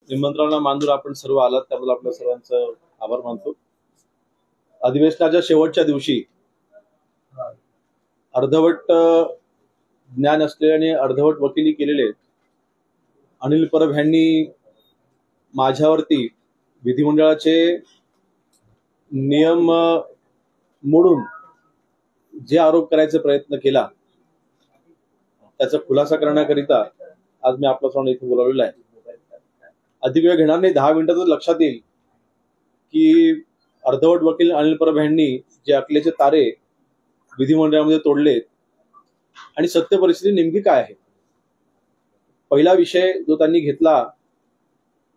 निमंत्रणाला मानून आपण सर्व आलात त्याबद्दल आपल्या सर्वांचं आभार मानतो। अधिवेशनाच्या शेवटच्या दिवशी अर्धवट ज्ञान असलेले आणि अर्धवट वकिली केलेले अनिल परब यांनी माझ्यावरती विधिमंडळाचे नियम मोडून जे आरोप करायचा प्रयत्न केला त्याचा खुलासा करण्याकरिता आज मी आपल्या समोर इथे बोलावलेला आहे। अधिक वेळ घेणार नाही, 10 मिनिटातच लक्षात येईल की अर्धवट वकील अनिल परब यांनी जे अकलेचे तारे विधिमंडळामध्ये तोडलेत आणि सत्य परिस्थिती नेमकी काय आहे। पहिला विषय जो त्यांनी घेतला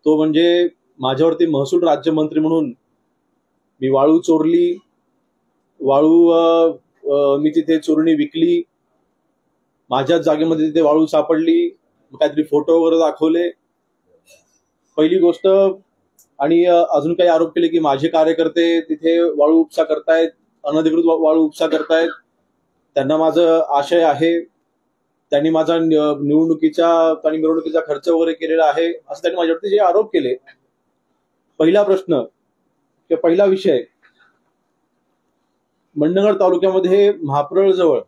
तो म्हणजे माझ्यावरती महसूल राज्यमंत्री म्हणून मी वाळू चोरली, वाळू मी तिथे चोरणी विकली, माझ्याच जागेमध्ये तिथे वाळू सापडली, काहीतरी फोटो वगैरे दाखवले पहिली गोष्ट। आणि अजून काही आरोप केले की माझे कार्यकर्ते तिथे वाळू उपसा करतायत, अनधिकृत वाळू उपसा करतायत, त्यांना माझं आशय आहे, त्यांनी माझा मिरवणुकीचा खर्च वगैरे केलेला आहे असं त्यांनी माझ्यावरती जे आरोप केले। पहिला प्रश्न किंवा पहिला विषय, मंडणगड तालुक्यामध्ये महाप्रळ जवळ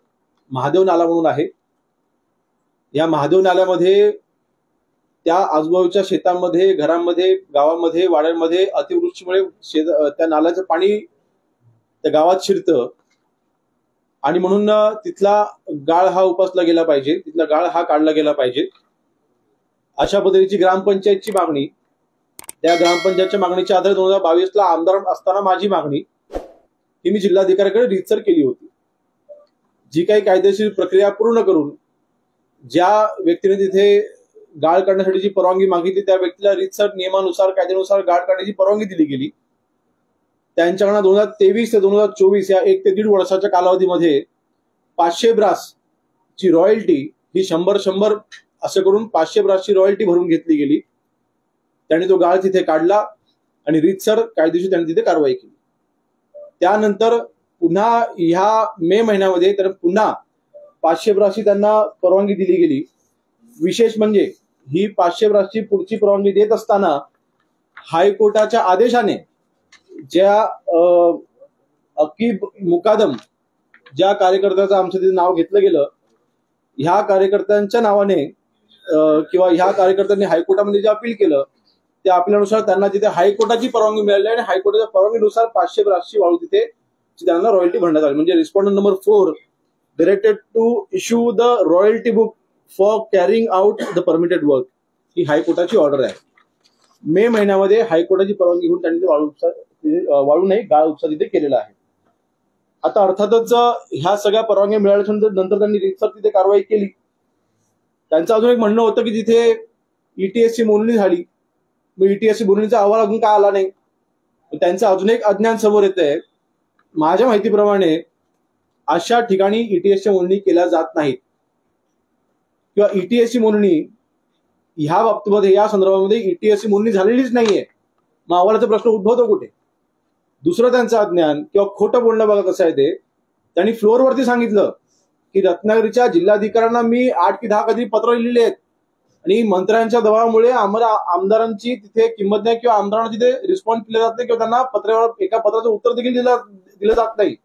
महादेव नाला म्हणून आहे। या महादेव नाल्यामध्ये त्या आजूबाजूच्या शेतांमध्ये, घरांमध्ये, गावामध्ये, वाड्यांमध्ये अतिवृष्टीमुळे त्या नाल्याचं पाणी त्या गावात शिरतं आणि म्हणून तिथला गाळ हा उपसला गेला पाहिजे, तिथला गाळ हा काढला गेला पाहिजे अशा पद्धतीची ग्रामपंचायतची मागणी। त्या ग्रामपंचायतच्या मागणीच्या आधारे 2022ला आमदार असताना माझी मागणी ही मी जिल्हाधिकाऱ्याकडे रीतसर केली होती। जी काही कायदेशीर प्रक्रिया पूर्ण करून ज्या व्यक्तीने तिथे गाळ काढण्यासाठी जी परवानगी मागितली त्या व्यक्तीला रीतसर नियमानुसार कायद्यानुसार गाळ काढण्याची परवानगी दिली गेली। त्यांच्याकडनं 2023 ते 2024 या 1 ते 1.5 वर्षाच्या कालावधीमध्ये 500 ब्रास ची रॉयल्टी ही 100 असं करून 500 ब्रासची रॉयल्टी भरून घेतली गेली। त्यांनी तो गाळ तिथे काढला आणि रीतसर कायदेशीर त्यांनी तिथे कारवाई केली। त्यानंतर पुन्हा ह्या मे महिन्यामध्ये तर पुन्हा 500 ब्रासची त्यांना परवानगी दिली गेली। विशेष म्हणजे ही 500 ब्रासची पुढची परवानगी देत असताना हायकोर्टाच्या आदेशाने ज्या अकीब मुकादम ज्या कार्यकर्त्याचं आमचं तिथे नाव घेतलं गेलं, ह्या कार्यकर्त्यांच्या नावाने किंवा ह्या कार्यकर्त्यांनी हायकोर्टामध्ये जे अपील केलं त्या अपिलानुसार त्यांना तिथे हायकोर्टाची परवानगी मिळाली आणि हायकोर्टाच्या परवानगीनुसार 500 ब्रासची वाळू तिथे त्यांना रॉयल्टी भरण्यात आली। म्हणजे respondent number 4 directed to issue the royalty book for carrying out the permitted work ही हायकोर्टाची ऑर्डर आहे। मे महिन्यामध्ये हायकोर्टाची परवानगी घेऊन त्यांनी वाळू नाही गाळ उपसा तिथे केलेला आहे। आता अर्थातच ह्या सगळ्या परवानग्या मिळाल्यानंतर नंतर त्यांनी रीतसर तिथे कारवाई केली। त्यांचं अजून एक म्हणणं होतं की तिथे ईटीएसची मोजणी झाली, मग ईटीएसची मोजणीचा अहवाल अजून काय आला नाही। त्यांचं अजून एक अज्ञान समोर येत आहे। माझ्या माहितीप्रमाणे अशा ठिकाणी ईटीएसची मोजणी केल्या जात नाहीत किंवा ईटीएसची मोजणी ह्या बाबतीमध्ये या संदर्भामध्ये ईटीएसची मोजणी झालेलीच नाहीये। मग अहवालाचा प्रश्न उद्भवतो कुठे। दुसरं त्यांचं अज्ञान किंवा खोटं बोलणं बघा कसं आहे ते, त्यांनी फ्लोअरवरती सांगितलं की रत्नागिरीच्या जिल्हाधिकाऱ्यांना मी 8 की 10 कधी पत्र लिहिलेली आहेत आणि मंत्र्यांच्या दबावामुळे आम्हाला आमदारांची तिथे किंमत नाही किंवा आमदारांना तिथे रिस्पॉन्स केला जात नाही किंवा त्यांना पत्रावर एका पत्राचं उत्तर देखील दिलं जात नाही।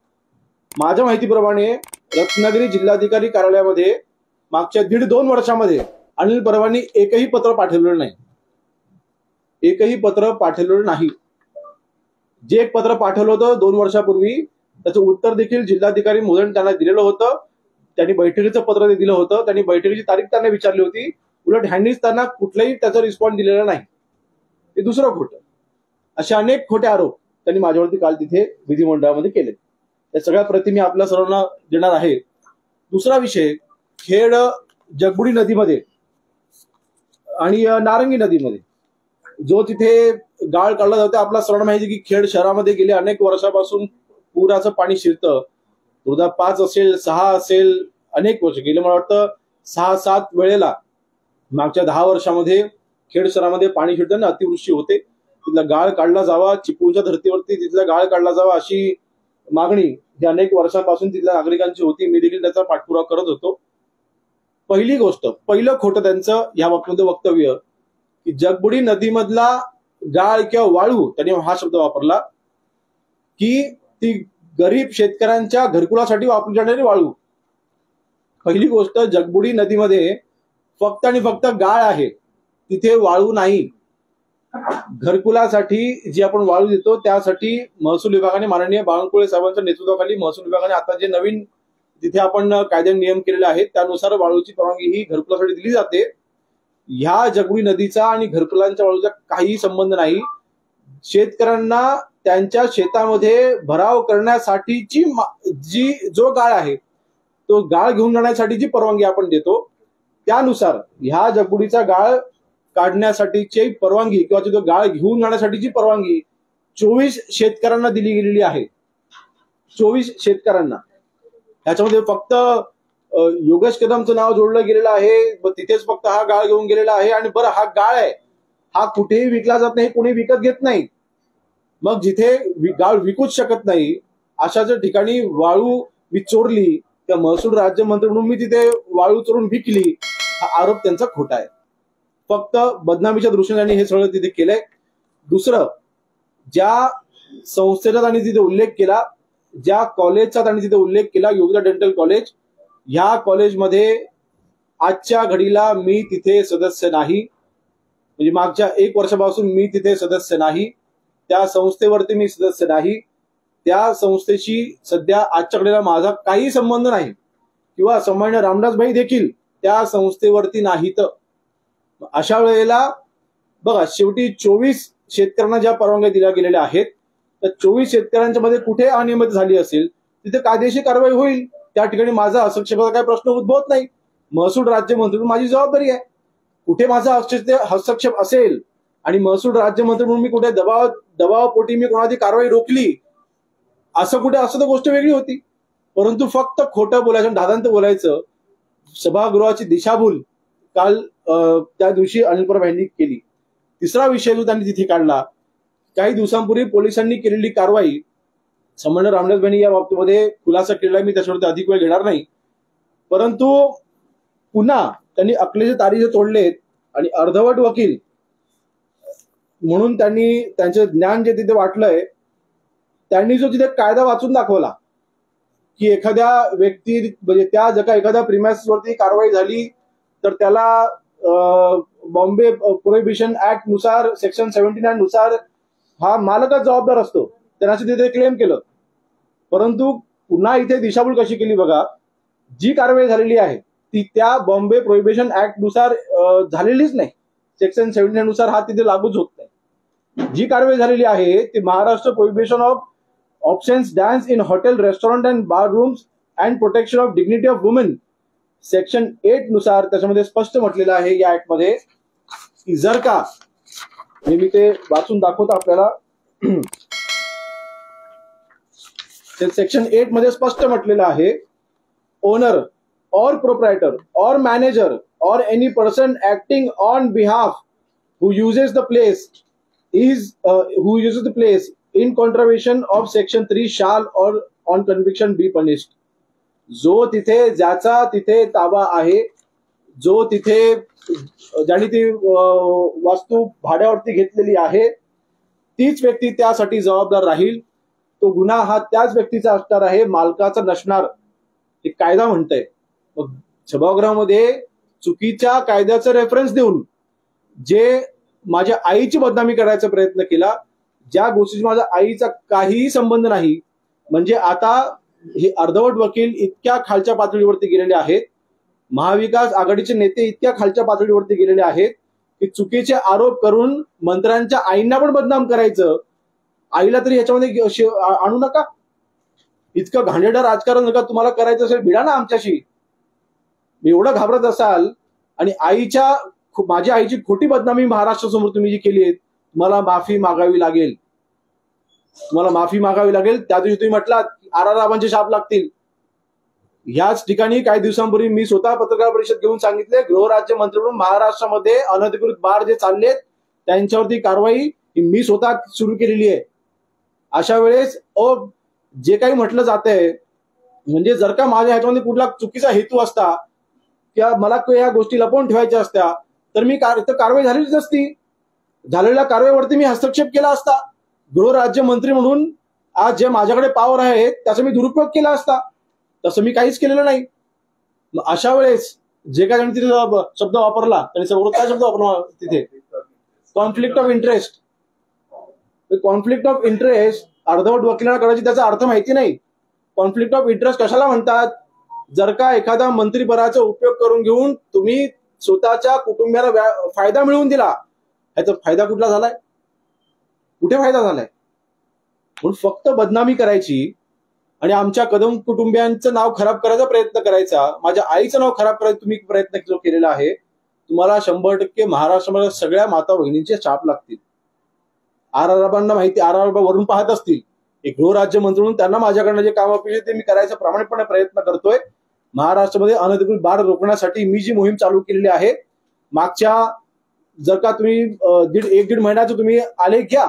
माझ्या माहितीप्रमाणे रत्नागिरी जिल्हाधिकारी कार्यालयामध्ये मागच्या 1.5-2 वर्षामध्ये अनिल परबांनी एकही पत्र पाठवलेलं नाही, एकही पत्र पाठवलेलं नाही। जे एक पत्र पाठवलं होतं 2 वर्षापूर्वी त्याचं उत्तर देखील जिल्हाधिकारी महोदयांनी त्यांना दिलेलं होतं। त्यांनी बैठकीचं पत्र दिलं होतं, त्यांनी बैठकीची तारीख त्यांना विचारली होती, उलट ह्यांनीच त्यांना कुठलाही त्याचा रिस्पॉन्स दिलेला नाही। हे दुसरं खोटं। असे अनेक खोटे आरोप त्यांनी माझ्यावरती काल तिथे विधिमंडळामध्ये केले। या सगळ्या प्रति मी आपल्या सर्वांना देणार आहे। दुसरा विषय, खेड जगबुडी नदीमध्ये आणि नारंगी नदीमध्ये जो तिथे गाळ काढला जातो, आपला सर्वांना माहिती की खेड शहरामध्ये गेले अनेक वर्षापासून पुराचं पाणी शिरतं। 2005 असेल, 6 असेल, अनेक वर्ष गेले, मला वाटतं 6-7 वेळेला मागच्या 10 वर्षामध्ये खेड शहरामध्ये पाणी शिरताना अतिवृष्टी होते। तिथला गाळ काढला जावा, चिपळूणच्या धर्तीवरती तिथला गाळ काढला जावा अशी मागणी ही अनेक वर्षांपासून तिथल्या नागरिकांची होती। मी देखील त्याचा पाठपुरावा करत होतो। पहिली गोष्ट, पहिलं खोटं त्यांचं या बाबतीमध्ये वक्तव्य की जगबुडी नदीमधला गाळ किंवा वाळू, त्यांनी हा शब्द वापरला की ती गरीब शेतकऱ्यांच्या घरकुलासाठी वापरली जाणारी वाळू. पहिली गोष्ट, जगबुडी नदीमध्ये फक्त आणि फक्त गाळ आहे, तिथे वाळू नाही. घरकुलासाठी जी आपण वाळू देतो त्यासाठी महसूल विभागाने, माननीय बावनकुळे साहेबांच्या नेतृत्वाखाली महसूल विभागाने आता जे नवीन तिथे आपण कायद्याने नियम केलेले आहेत त्यानुसार वाळूची परवानगी ही घरकुलासाठी दिली जाते. ह्या जगबुडी नदीचा आणि घरकुलांच्या वाळूचा काही संबंध नाही. शेतकऱ्यांना त्यांच्या शेतामध्ये भराव करण्यासाठीची जो गाळ आहे तो गाळ घेऊन जाण्यासाठी जी परवानगी आपण देतो त्यानुसार ह्या जगबुडीचा गाळ काढण्यासाठीची परवानगी किंवा तो गाळ घेऊन जाण्यासाठीची परवानगी 24 शेतकऱ्यांना दिली गेलेली आहे. 24 शेतकऱ्यांना. ह्याच्यामध्ये फक्त योगेश कदमचं नाव जोडलं गेलेलं आहे, तिथेच फक्त हा गाळ घेऊन गेलेला आहे. आणि बरं, हा गाळ आहे, हा कुठेही विकला जात नाही, कोणी विकत घेत नाही. मग जिथे गाळ विकूच शकत नाही अशाच ठिकाणी वाळू मी चोरली किंवा महसूल राज्यमंत्री म्हणून मी तिथे वाळू चोरून विकली, हा आरोप त्यांचा खोटा आहे. फक्त बदनामीच्या दृष्टीने त्यांनी हे सगळं तिथे केलंय. दुसरं, ज्या संस्थेचा त्यांनी तिथे उल्लेख केला, ज्या कॉलेजचा त्यांनी तिथे उल्लेख केला, योगिता डेंटल कॉलेज, ह्या कॉलेजमध्ये आजच्या घडीला मी तिथे सदस्य नाही. म्हणजे मागच्या 1 वर्षापासून मी तिथे सदस्य नाही. त्या संस्थेवरती मी सदस्य नाही. त्या संस्थेशी सध्या आजच्या घडीला माझा काही संबंध नाही किंवा सन्माननीय रामदास भाई देखील त्या संस्थेवरती नाहीत. अशा वेळेला बघा, शेवटी 24 शेतकऱ्यांना ज्या परवानग्या दिल्या गेलेल्या आहेत त्या 24 शेतकऱ्यांच्या मध्ये कुठे अनियमित झाली असेल तिथे कायदेशीर कारवाई होईल. त्या ठिकाणी माझा हस्तक्षेपाचा काही प्रश्न उद्भवत नाही. महसूल राज्यमंत्री म्हणून माझी जबाबदारी आहे. कुठे माझा हस्तक्षेप असेल आणि महसूल राज्यमंत्री म्हणून मी कुठे दबावापोटी मी कोणाची कारवाई रोखली असं कुठे असं तर गोष्ट वेगळी होती. परंतु फक्त खोटं बोलायचं, दादांत बोलायचं, सभागृहाची दिशाभूल काल त्या दिवशी अनिल परब यांनी केली. तिसरा विषय जो त्यांनी तिथे काढला, काही दिवसांपूर्वी पोलिसांनी केलेली कारवाई, सन्माननीय रामदास भाई या बाबतीमध्ये खुलासा केलेला, मी त्याच्यावरती अधिक वेळ घेणार नाही. परंतु पुन्हा त्यांनी अकलेचे तारीखे तोडलेत आणि अर्धवट वकील म्हणून त्यांनी त्यांचे ज्ञान जे तिथे वाटलंय, त्यांनी जो तिथे कायदा वाचून दाखवला की एखाद्या व्यक्ती म्हणजे त्या जर का एखाद्या प्रिमाइसवरती कारवाई झाली तर त्याला बॉम्बे प्रोहिबिशन ऍक्ट नुसार सेक्शन 79 नुसार हा मालकच जबाबदार असतो, त्यांना तिथे क्लेम केलं. परंतु पुन्हा इथे दिशाभूल कशी केली बघा, जी कारवाई झालेली आहे ती त्या बॉम्बे प्रोहिबिशन ऍक्ट नुसार झालेलीच नाही. सेक्शन 79 नुसार हा तिथे लागूच होत नाही. जी कारवाई झालेली आहे ती Maharashtra prohibition of options dance in hotel, restaurant and bar rooms and protection of dignity of women section 8 नुसार त्याच्यामध्ये स्पष्ट म्हटलेलं आहे या ऍक्ट मध्ये की जर का, मी ते वाचून दाखवतो आपल्याला, सेक्शन 8 मध्ये स्पष्ट म्हटलेलं आहे, owner or proprietor or manager or any person acting on behalf who uses the place in contravention of section 3 shall or on conviction be punished. जो तिथे ज्याचा तिथे ताबा आहे, जो तिथे ज्याने ती वास्तू भाड्यावरती घेतलेली आहे तीच व्यक्ती त्यासाठी जबाबदार राहील. तो गुन्हा हा त्याच व्यक्तीचा असणार आहे, मालकाचा नसणार, हे कायदा म्हणतंय. सभागृहामध्ये चुकीच्या कायद्याचा रेफरन्स देऊन जे माझ्या आईची बदनामी करायचा प्रयत्न केला, ज्या गोष्टीशी माझ्या आईचा काहीही संबंध नाही, म्हणजे आता हे अर्धवट वकील इतक्या खालच्या पातळीवरती गेलेले आहेत, महाविकास आघाडीचे नेते इतक्या खालच्या पातळीवरती गेलेले आहेत की चुकीचे आरोप करून मंत्र्यांच्या आईंना पण बदनाम करायचं. आईला तरी ह्याच्यामध्ये आणू नका. इतकं घाणेरडं राजकारण जर का तुम्हाला करायचं असेल भिडा ना आमच्याशी. एवढं घाबरत असाल आणि माझ्या आईची खोटी बदनामी महाराष्ट्रासमोर तुम्ही जी केली आहे, तुम्हाला माफी मागावी लागेल. तुम्हाला माफी मागावी लागेल. त्या दिवशी तुम्ही म्हटलात आराराबांचे शाप लागतील. ह्याच ठिकाणी काही दिवसांपूर्वी मी स्वतः पत्रकार परिषद घेऊन सांगितले, गृहराज्यमंत्री म्हणून महाराष्ट्रामध्ये अनधिकृत बार जे चाललेत त्यांच्यावरती कारवाई ही मी स्वतः सुरू केलेली आहे. अशा वेळेस जे काही म्हटलं जातंय, म्हणजे जर का माझ्या ह्याच्यामध्ये कुठला चुकीचा हेतू असता किंवा मला या गोष्टी लपवून ठेवायच्या असत्या तर मी कारवाई झालीच नसती. झालेल्या कारवाईवरती मी हस्तक्षेप केला असता. गृहराज्यमंत्री म्हणून आज जे माझ्याकडे पॉवर आहे त्याचा मी दुरुपयोग केला असता. तसं मी काहीच केलेलं नाही. अशा वेळेस जे काय त्यांनी तिथे शब्द वापरला, त्यांनी सर्व काय शब्द वापरला तिथे, conflict of interest. Conflict of interest अर्धवट वकिलांना करायची त्याचा अर्थ माहिती नाही. कॉन्फ्लिक्ट ऑफ इंटरेस्ट कशाला म्हणतात? जर का एखादा मंत्रीपदाचा उपयोग करून घेऊन तुम्ही स्वतःच्या कुटुंबियाला फायदा मिळवून दिला, ह्याचा फायदा कुठला झालाय? कुठे फायदा झालाय? म्हणून फक्त बदनामी करायची आणि आमच्या कदम कुटुंबियांचं नाव खराब करायचा प्रयत्न करायचा, माझ्या आईचं नाव खराब करायचा तुम्ही प्रयत्न केलेला आहे. तुम्हाला 100% महाराष्ट्रामध्ये सगळ्या माता भगिनींचे छाप लागतील. आर.आर.बांना माहिती, आर.आर.बा वरून पाहत असतील. एक गृहराज्यमंत्री म्हणून त्यांना माझ्याकडनं जे काम अपेक्षित ते मी करायचा प्रामाणिकपणे प्रयत्न करतोय. महाराष्ट्रामध्ये अनधिकृत बार रोखण्यासाठी मी जी मोहीम चालू केलेली आहे, मागच्या जर का तुम्ही एक दीड महिन्याचं तुम्ही आलेख घ्या,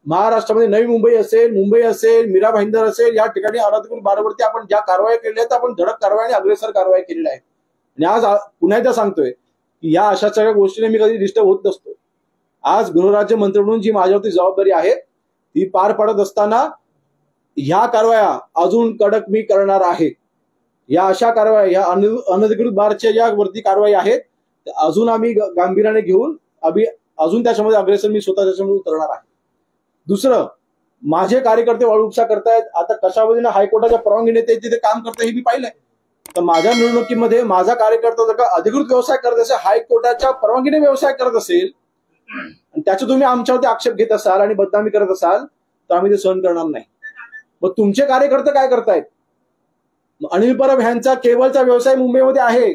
महाराष्ट्रामध्ये नवी मुंबई असेल, मीरा भाईंदर असेल, या ठिकाणी अनधिकृत बारावरती आपण ज्या कारवाया केलेल्या आहेत, आपण धडक कारवाई आणि अग्रेसर कारवाई केलेल्या आहे. आणि आज पुन्हा एकदा सांगतोय की या अशा सगळ्या गोष्टीने मी कधी डिस्टर्ब होत नसतो. आज गृहराज्यमंत्री म्हणून जी माझ्यावरती जबाबदारी आहे ती पार पाडत असताना ह्या कारवाया अजून कडक मी करणार आहे. या अशा कारवाया, या अनधिकृत बारच्या ज्या वरती कारवाई आहेत अजून आम्ही गांभीर्याने घेऊन अजून त्याच्यामध्ये अग्रेसर मी स्वतः त्याच्यामध्ये उतरणार आहे. दुसरं, माझे कार्यकर्ते वाळू उपसा करतायत. आता कशा पद्धतीने हायकोर्टाच्या परवानगीने ते तिथे काम करतात हे मी पाहिलंय. तर माझ्या निवडणुकीमध्ये माझा कार्यकर्ता जर का अधिकृत व्यवसाय करत असेल, हायकोर्टाच्या परवानगीने व्यवसाय करत असेल आणि त्याचा तुम्ही आमच्यावरती आक्षेप घेत असाल आणि बदनामी करत असाल तर आम्ही ते सहन करणार नाही. मग तुमचे कार्यकर्ते काय करतायत? अनिल परब यांचा केबलचा व्यवसाय मुंबईमध्ये आहे.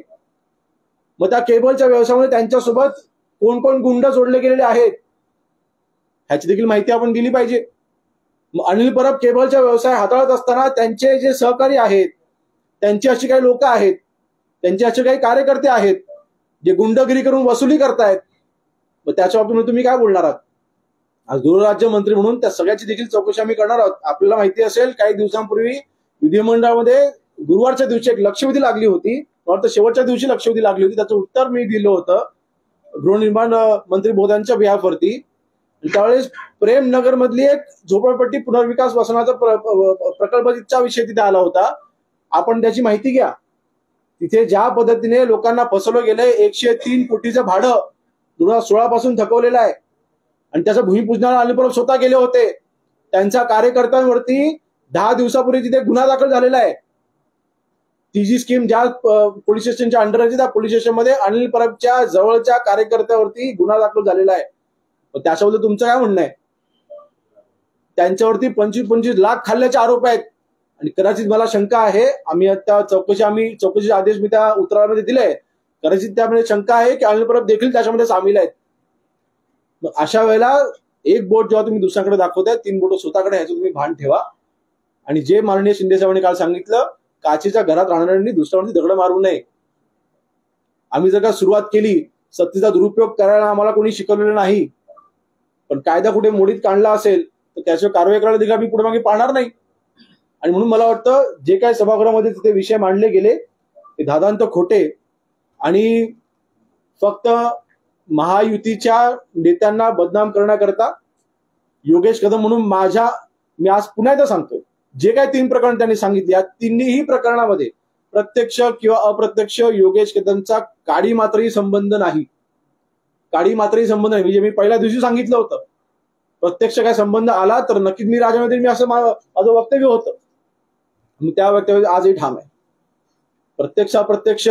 मग त्या केबलच्या व्यवसायामध्ये त्यांच्यासोबत कोण कोण गुंड जोडले गेलेले आहेत ह्याची देखील माहिती आपण दिली पाहिजे. अनिल परब केबलचा व्यवसाय हाताळत असताना त्यांचे जे सहकारी आहेत, त्यांची अशी काही लोक आहेत, त्यांचे असे काही कार्यकर्ते आहेत जे गुंडगिरी करून वसुली करतायत. मग त्याच्या बाबतीत तुम्ही काय बोलणार आहात? आज गृहराज्यमंत्री म्हणून त्या सगळ्याची देखील चौकशी आम्ही करणार आहोत. आपल्याला माहिती असेल काही दिवसांपूर्वी विधिमंडळामध्ये गुरुवारच्या दिवशी एक लक्षवेधी लागली होती, शेवटच्या दिवशी लक्षवेधी लागली होती. त्याचं उत्तर मी दिलं होतं गृहनिर्माण मंत्री महोदयांच्या बिहाफवरती. त्यावेळेस प्रेमनगर मधली एक झोपडपट्टी पुनर्विकास वसनाचा प्रकल्पाचा विषय तिथे आला होता. आपण त्याची माहिती घ्या. तिथे ज्या पद्धतीने लोकांना फसवलं गेलंय, 103 कोटीचं भाडं 2016 पासून थकवलेलं आहे आणि त्याचं भूमिपूजनाला अनिल परब स्वतः गेले होते. त्यांच्या कार्यकर्त्यांवरती 10 दिवसापूर्वी तिथे गुन्हा दाखल झालेला आहे. ती जी स्कीम ज्या पोलीस स्टेशनच्या अंडर आहे त्या पोलीस स्टेशनमध्ये अनिल परबच्या जवळच्या कार्यकर्त्यावरती गुन्हा दाखल झालेला आहे. त्याच्याबद्दल तुमचं काय म्हणणं आहे? त्यांच्यावरती 25 लाख खाल्ल्याचे आरोप आहेत आणि कदाचित मला शंका आहे, आम्ही आता चौकशीचे आदेश मी त्या उत्तरामध्ये दिले, कदाचित त्यामध्ये शंका आहे की अनिल परब देखील त्याच्यामध्ये सामील आहेत. मग अशा वेळेला एक बोट जेव्हा तुम्ही दुसऱ्याकडे दाखवताय, 3 बोट स्वतःकडे ह्याचं तुम्ही भान ठेवा. आणि जे माननीय शिंदे साहेबांनी काल सांगितलं, काचेच्या घरात राहणाऱ्यांनी दुसऱ्यावरती दगड मारू नये. आम्ही जर का सुरुवात केली, सत्तेचा दुरुपयोग करायला आम्हाला कोणी शिकवलेलं नाही, पण कायदा कुठे मोडीत काढला असेल तर त्याच्यावर कारवाई करायला देखील आम्ही पुढे मागे पाहणार नाही. आणि म्हणून मला वाटतं जे काही सभागृहामध्ये तिथे विषय मांडले गेले ते दादांत खोटे आणि फक्त महायुतीच्या नेत्यांना बदनाम करण्याकरता योगेश कदम म्हणून मी आज पुन्हा एकदा सांगतोय, जे काही 3 प्रकरण त्यांनी सांगितली, या तिन्ही प्रकरणामध्ये प्रत्यक्ष किंवा अप्रत्यक्ष योगेश कदमचा काडी मात्रही संबंध नाही. म्हणजे मी पहिल्या दिवशी सांगितलं होतं, प्रत्यक्ष काय संबंध आला तर नक्कीच मी राजामध्ये मी असं माझं वक्तव्य होतं. त्या वक्तव्य आजही ठाम आहे. प्रत्यक्ष अप्रत्यक्ष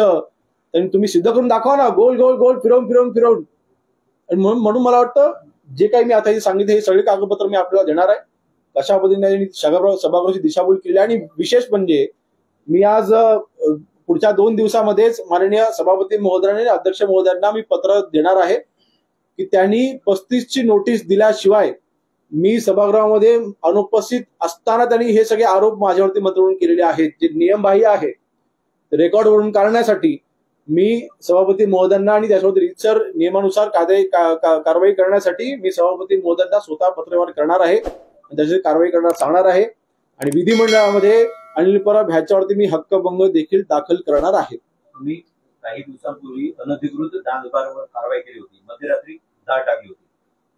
तुम्ही सिद्ध करून दाखवा ना, गोल गोल गोल फिरवून. आणि म्हणून मला वाटतं जे काही मी आता सांगितलं हे सगळे कागदपत्र मी आपल्याला देणार आहे. कशा पद्धतीने सभागृहाची दिशाभूल केली. आणि विशेष म्हणजे मी आज पुढच्या 2 दिवसामध्येच माननीय सभापती महोदयांनी अध्यक्ष महोदयांना मी पत्र देणार आहे की त्यांनी 35ची नोटीस दिल्याशिवाय मी सभागृहामध्ये अनुपस्थित असताना त्यांनी हे सगळे आरोप माझ्यावरती मंत्री म्हणून केलेले आहेत, जे नियमबाह्य आहे. रेकॉर्डवरून काढण्यासाठी मी सभापती महोदयांना आणि त्याच्यावरती रीतसर नियमानुसार कारवाई करण्यासाठी मी सभापती महोदयांना स्वतः पत्रव्यवहार करणार आहे, त्याची कारवाई करणार सांगणार आहे. आणि विधिमंडळामध्ये अनिल परब ह्याच्यावरती मी हक्कभंग देखील दाखल करणार आहे. काही दिवसांपूर्वी अनधिकृत डान्सबारवर कारवाई केली होती, मध्यरात्री धाड टाकली होती,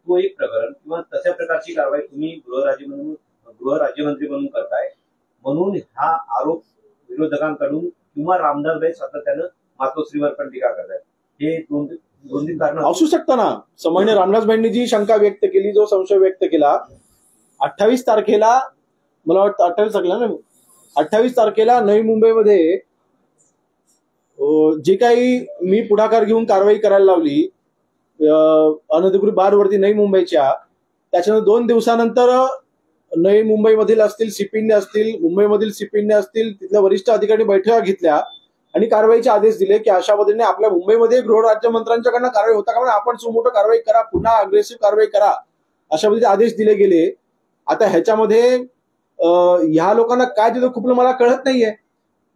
तो एक प्रकरण किंवा तशा प्रकारची कारवाई तुम्ही गृहराज्यमंत्री म्हणून करताय, म्हणून हा आरोप विरोधकांकडून किंवा रामदासभाई सातत्यानं मातोश्रीवर पण टीका करतायत. हे दोन तीन कारण असू शकतं ना. सामान्य रामदासभाईंनी जी शंका व्यक्त केली, जो संशय व्यक्त केला, 28 तारखेला मला वाटतं 28 तारखेला ना 28 तारखेला नवी मुंबईमध्ये जे काही मी पुढाकार घेऊन कारवाई करायला लावली अनधिकृत बारवरती नवी मुंबईच्या, त्याच्यानंतर 2 दिवसानंतर नवी मुंबईमधील असतील सीपीने असतील, मुंबईमधील सीपीने असतील, तिथल्या वरिष्ठ अधिकारी बैठका घेतल्या आणि कारवाईचे आदेश दिले की अशा पद्धतीने आपल्या मुंबईमध्ये गृहराज्यमंत्र्यांच्याकडनं कारवाई होता का, आपण सुमोटो कारवाई करा, पुन्हा अग्रेसिव्ह कारवाई करा, अशा पद्धतीचे आदेश दिले गेले. आता ह्याच्यामध्ये ह्या लोकांना काय तिथं खुपलं मला कळत नाहीये.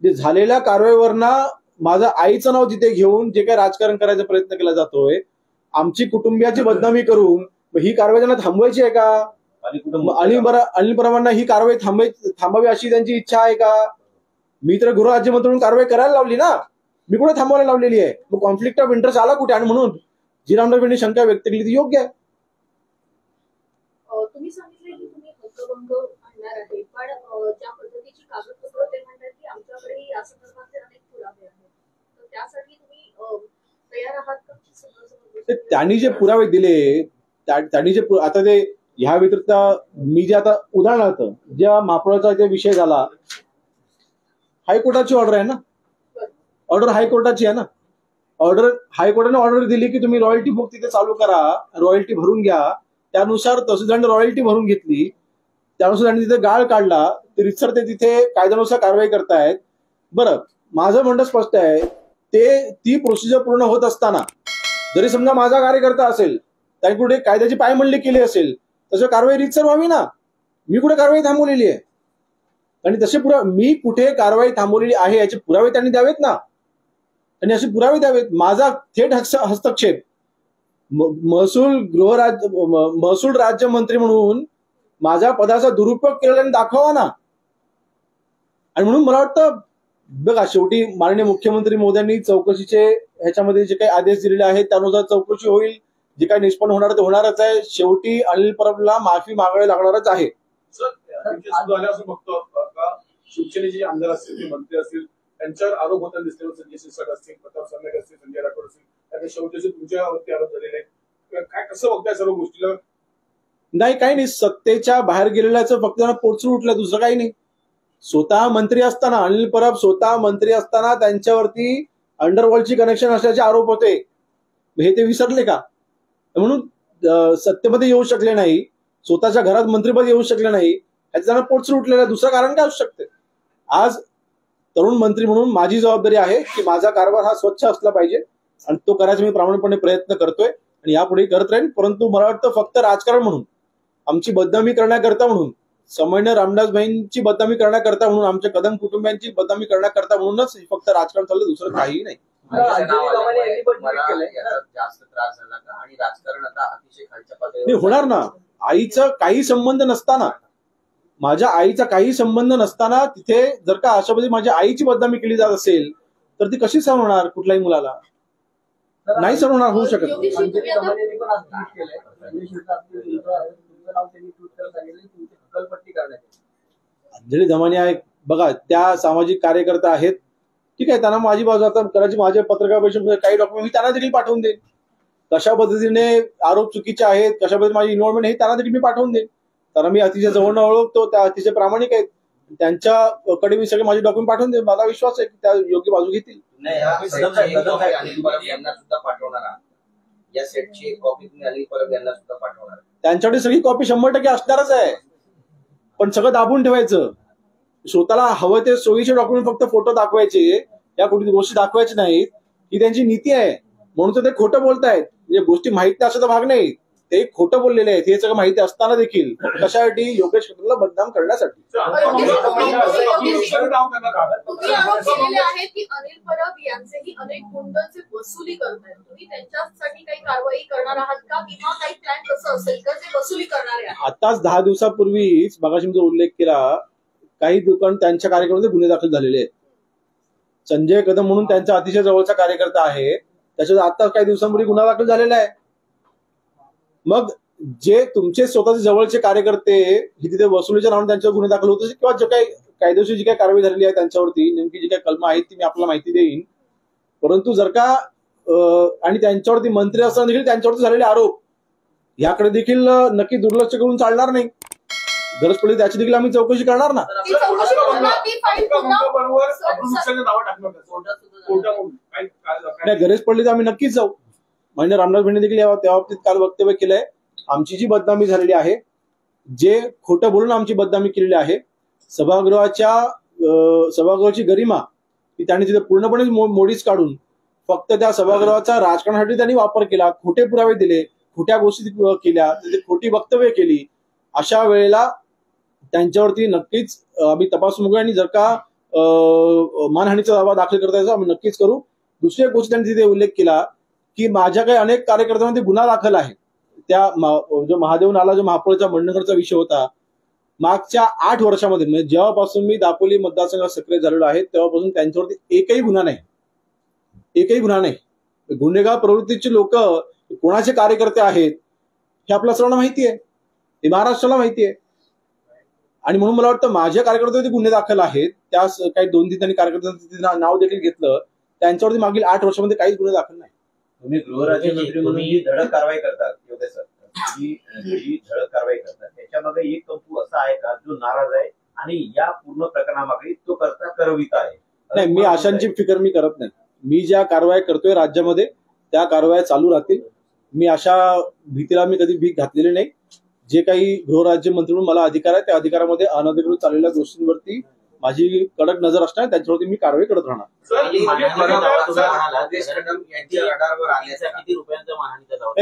जे झालेल्या कारवाईवरनं माझं आईचं नाव तिथे घेऊन जे काही राजकारण करायचा प्रयत्न केला जातोय, आमची कुटुंबियाची बदनामी करून ही कारवाई त्यांना थांबवायची आहे का? अनिल परबांना ही कारवाई थांबावी अशी त्यांची इच्छा आहे का? मी तर गृहराज्यमंत्री म्हणून कारवाई करायला लावली ना, मी कुठे थांबवायला लावलेली आहे? मग कॉन्फ्लिक्ट ऑफ इंटरेस्ट आला कुठे? आणि म्हणून जी रामदासबाईंनी शंका व्यक्त केली ती योग्य आहे. तुम्ही सांगितले की तुम्ही हक्कभंग आणणार आहे, पण ज्या पद्धतीची कागदपत्र ते म्हणतात की आमच्याकडे या संदर्भातले अनेक पुरावे आहेत, तर त्यासाठी तुम्ही तयार आहात का? त्यांनी जे पुरावे दिले, त्यांनी जे आता ते ह्या व्यतिरिक्त मी जे आता उदाहरणार्थ ज्या महापौराचा जे विषय झाला, हायकोर्टाची ऑर्डर आहे ना, ऑर्डर हायकोर्टाची आहे ना, हायकोर्टाने ऑर्डर दिली की तुम्ही रॉयल्टी बुक तिथे चालू करा, रॉयल्टी भरून घ्या. त्यानुसार तहसीलदारांनी रॉयल्टी भरून घेतली, त्यानुसार त्यांनी तिथे गाळ काढला, ते रितसर ते तिथे कायद्यानुसार कारवाई करतायत. बरं, माझं म्हणणं स्पष्ट आहे, ती प्रोसिजर पूर्ण होत असताना जरी समजा माझा कार्यकर्ता असेल, त्यांनी कुठे कायद्याची पायमल्ली केली असेल, तसं कारवाई रितसर व्हावी ना. मी कुठे कारवाई थांबवलेली आहे? आणि तसे मी कुठे कारवाई थांबवलेली आहे याचे पुरावे त्यांनी द्यावेत ना. त्यांनी असे पुरावे द्यावेत. माझा थेट हस्तक्षेप महसूल राज्यमंत्री म्हणून माझ्या पदाचा दुरुपयोग केलेला दाखवा ना. आणि म्हणून मला वाटतं बघा, शेवटी माननीय मुख्यमंत्री मोदयांनी चौकशीचे ह्याच्यामध्ये जे काही आदेश दिलेले आहेत त्यानुसार चौकशी होईल. जे काही निष्पन्न होणार ते होणारच आहे. शेवटी अनिल परबला माफी मागावी लागणारच आहे. असं बघतो का शिवसेनेचे आमदार असतील, ते मंत्री असतील, त्यांच्यावर आरोप होताना दिसले, संजय शिरसाट असतील, प्रताप सरनाईक असतील, संजय राठोड असतील, त्याच्या शेवटी तुमच्यावरती आरोप झालेले आहेत. काय कसं बघताय सर्व गोष्टीला? नाही, काही नाही, सत्तेच्या बाहेर गेलेल्याचं फक्त त्यांना पोटसून उठलं, दुसरं काही नाही. स्वतः मंत्री असताना, अनिल परब स्वतः मंत्री असताना त्यांच्यावरती अंडरवर्ल्डची कनेक्शन असल्याचे आरोप होते. हे ते विसरले का? म्हणून सत्तेमध्ये येऊ शकले नाही, स्वतःच्या घरात मंत्रीपद येऊ शकले नाही, ह्याचं त्यांना पोटसून उठलेलं आहे. दुसरं कारण काय असू शकते? आज तरुण मंत्री म्हणून माझी जबाबदारी आहे की माझा कारभार हा स्वच्छ असला पाहिजे आणि तो करायचा मी प्रामाणिकपणे प्रयत्न करतोय आणि यापुढे करत राहील. परंतु मला वाटतं फक्त राजकारण म्हणून, आमची बदनामी करण्याकरता म्हणून, सामान्य रामदासभाईंची बदनामी करण्याकरता म्हणून, आमच्या कदम कुटुंबियांची बदनामी करण्याकरता म्हणूनच फक्त राजकारण चाललं, दुसरं काहीही नाही. जास्त त्रास झाला का? आणि राजकारण आता अतिशय खालच्या पातळीवर होणार ना. आईचं काही संबंध नसताना, माझ्या आईचा काही संबंध नसताना तिथे जर का अशा पद्धतीने माझ्या आईची बदनामी केली जात असेल तर ती कशी सहन होणार? कुठल्याही मुलाला नाही सहन होणार, होऊ शकत. अंजली दमानी आहे बघा, त्या सामाजिक कार्यकर्ता आहेत, ठीक आहे, त्यांना माझी बाजू आता करायची, माझे पत्रकार परिषदेमध्ये काही डॉक्युमेंट मी त्यांना देखील पाठवून देईन. कशा पद्धतीने आरोप चुकीचे आहेत, कशा पद्धतीने माझी इन्व्हॉल्वमेंट हे त्यांना देखील मी पाठवून देईन. त्यांना मी अतिशय जवळनं ओळखतो, त्या अतिशय प्रामाणिक आहेत, त्यांच्याकडे मी सगळे माझे डॉक्युमेंट पाठवून देईन. मला विश्वास आहे की त्या योग्य बाजू घेतील. त्यांच्याकडे सगळी कॉपी 100% असणारच आहे, पण सगळं दाबून ठेवायचं. स्वतःला हवं ते सोयीचे डॉक्युमेंट फक्त फोटो दाखवायचे, या कुठली गोष्टी दाखवायची नाहीत, ही त्यांची नीती आहे. म्हणून तर ते खोटं बोलतायत. म्हणजे गोष्टी माहिती असाचा भाग नाही, ते खोटं बोललेले आहेत. हे सगळं माहिती असताना देखील कशासाठी? योगेश क्षेत्राला बदनाम करण्यासाठी. तुम्ही आरोप केलेले आहेत की अनिल परब यांचेही अनेक गुंडांचे वसुली करतायत. तुम्ही त्यांच्यासाठी काही कारवाई करणार आहात का, किंवा काही प्लॅन कसं असेल तर ते वसुली करणारे आहेत? आताच 10 दिवसापूर्वीच मगाशी मी जो उल्लेख केला, काही दुकान त्यांच्या कार्यक्रमामध्ये गुन्हे दाखल झालेले आहेत. संजय कदम म्हणून त्यांचा अतिशय जवळचा कार्यकर्ता आहे, त्याच्यावर आता काही दिवसांपूर्वी गुन्हा दाखल झालेला आहे. मग जे तुमचे स्वतःचे जवळचे कार्यकर्ते हे तिथे वसुलीच्या नावाने त्यांच्यावर गुन्हे दाखल होत किंवा जे काही कायदेशीर जी काही कारवाई झालेली आहे त्यांच्यावरती नेमकी जी काही कलम आहेत ती मी आपल्याला माहिती देईन. परंतु जर का आणि त्यांच्यावरती मंत्री असताना देखील त्यांच्यावरती झालेले आरोप याकडे देखील नक्की दुर्लक्ष करून चालणार नाही. गरज पडली त्याची देखील आम्ही चौकशी करणार ना. नाही, गरज पडली तर आम्ही नक्कीच जाऊ. म्हणजे रामदास भेंडे देखील त्या बाबतीत काल वक्तव्य केलंय. आमची जी बदनामी झालेली आहे, जे खोटं बोलून आमची बदनामी केलेली आहे, सभागृहाची गरिमा की त्यांनी तिथे पूर्णपणे मोडीच काढून फक्त त्या सभागृहाचा राजकारणासाठी त्यांनी वापर केला, खोटे पुरावे दिले, खोट्या गोष्टी केल्या, तिथे खोटी वक्तव्य केली. अशा वेळेला त्यांच्यावरती नक्कीच आम्ही तपासून बघू आणि जर का मानहानीचा दावा दाखल करता यायचा आम्ही नक्कीच करू. दुसरी एक गोष्ट त्यांनी तिथे उल्लेख केला की माझ्या काही अनेक कार्यकर्त्यांमध्ये गुन्हा दाखल आहे. त्या जो महादेव नाला जो महापौरच्या मंडणगडचा विषय होता, मागच्या 8 वर्षामध्ये म्हणजे जेव्हापासून मी दापोली मतदारसंघात सक्रिय झालेलो आहे तेव्हापासून त्यांच्यावरती एकही गुन्हा नाही. गुन्हेगार प्रवृत्तीचे लोक कोणाचे कार्यकर्ते आहेत हे आपल्या सर्वांना माहिती आहे, हे महाराष्ट्राला माहिती आहे. आणि म्हणून मला वाटतं माझ्या कार्यकर्त्यांवरती गुन्हे दाखल आहेत. त्या काही 2-3 त्यांनी कार्यकर्त्यांचं नाव देखील घेतलं, त्यांच्यावरती मागील 8 वर्षामध्ये काहीच गुन्हे दाखल नाही. तुम्ही गृहराज्यमंत्री म्हणून जी धडक कारवाई करतात जी धडक कारवाई करतात त्याच्यामागे एक तंतू असा आहे का जो नाराज आहे आणि या पूर्ण प्रकरणामागे तो करता करविता आहे? नाही, मी अशांची फिकर मी करत नाही. मी ज्या कारवाया करतोय राज्यामध्ये त्या कारवाया चालू राहतील. मी अशा भीतीला मी कधी भीक घातलेली नाही. जे काही गृहराज्यमंत्री म्हणून मला अधिकार आहे त्या अधिकारामध्ये अनधिकृत चाललेल्या गोष्टींवरती माझी कडक नजर असणार, त्याच्यावरती मी कारवाई करत राहणार.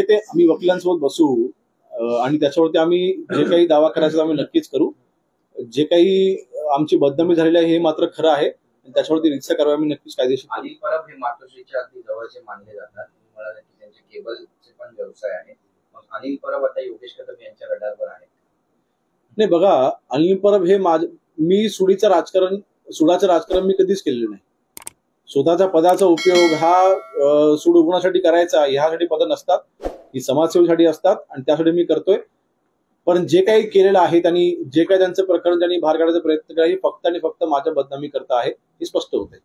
ते आम्ही वकिलांसोबत बसू आणि त्याच्यावरती आम्ही जे काही दावा करायचा आम्ही नक्कीच करू. जे काही आमची बदनामी झालेली आहे हे मात्र खरं आहे, त्याच्यावरती रितसर कारवाई आम्ही नक्कीच कायदेशीर. अनिल परब हे मातोश्रीच्या अगदी जवळचे मानले जातात. मला त्यांचे केबलचे पण व्यवसाय आहे. मग अनिल परब आता योगेश कदम यांच्या रडारवर आहे. नाही बघा, अनिल परब हे मी सुडाचं राजकारण मी कधीच केलेलं नाही. स्वतःच्या पदाचा उपयोग हा सूड उगवण्यासाठी करायचा, ह्यासाठी पद नसतात, ही समाजसेवेसाठी असतात आणि त्यासाठी मी करतोय. पण जे काही केलेलं आहे त्यांनी, जे काही त्यांचं प्रकरण त्यांनी बाहेर काढायचा प्रयत्न केला, हे फक्त आणि फक्त माझ्या बदनामी करता आहे हे स्पष्ट होते.